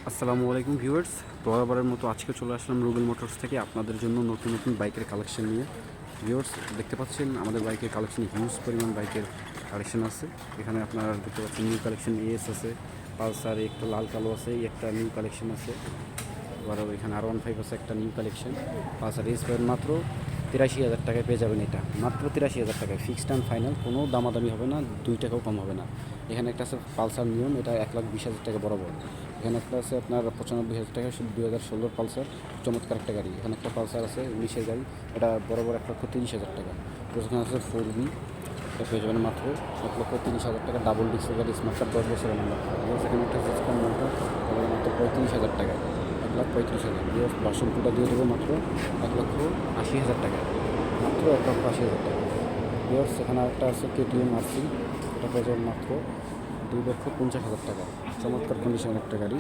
আসসালামু আলাইকুম ভিউয়ার্স, বরাবরের মতো আজকে চলে আসলাম রুবেল মোটরস থেকে আপনাদের জন্য নতুন নতুন বাইকের কালেকশন নিয়ে। ভিউয়ার্স, দেখতে পাচ্ছেন আমাদের বাইকের কালেকশন হিউজ পরিমাণ বাইকের কালেকশন আছে। এখানে আপনারা দেখতে পাচ্ছেন নিউ কালেকশন এস আছে, পালসার একটা লাল কালো আছে, একটা নিউ কালেকশন আছে। আবারও এখানে R15 আছে একটা নিউ কালেকশন। পালসার এস পাবেন মাত্র 83,000 টাকায় পেয়ে যাবেন। এটা মাত্র 83,000 টাকায় ফিক্সড অ্যান্ড ফাইনাল, কোনো দামাদামি হবে না, 2 টাকাও কম হবে না। এখানে একটা আছে পালসার নিয়ম, এটা 1,20,000 টাকা বরাবর। এখানে একটা আছে আপনার 95,000 টাকা, 2016 পালসার, চমৎকার একটা গাড়ি। এখানে একটা পালসার আছে 19-এর গাড়ি, এটা বরাবর 1,30,000 টাকা। তো এখানে আছে 4B, এটা পেয়ে যাবেন মাত্র 1,30,000 টাকা। ডাবল ডিস্কের গাড়ি, স্মার্ট কার্ড 10 বছরের নাম্বার। সেখানে একটা সিস্টেম মোটর, মাত্র 35,000 টাকা, 1,35,000। ভার্সন 2টা দিয়ে দেবো মাত্র 1,80,000 টাকা, মাত্র 1,80,000 টাকা। সেখানে একটা আছে KTM RC, এটা পেয়ে যাবেন মাত্র 2,50,000 টাকা। চমৎকার কন্ডিশনের একটা গাড়ি।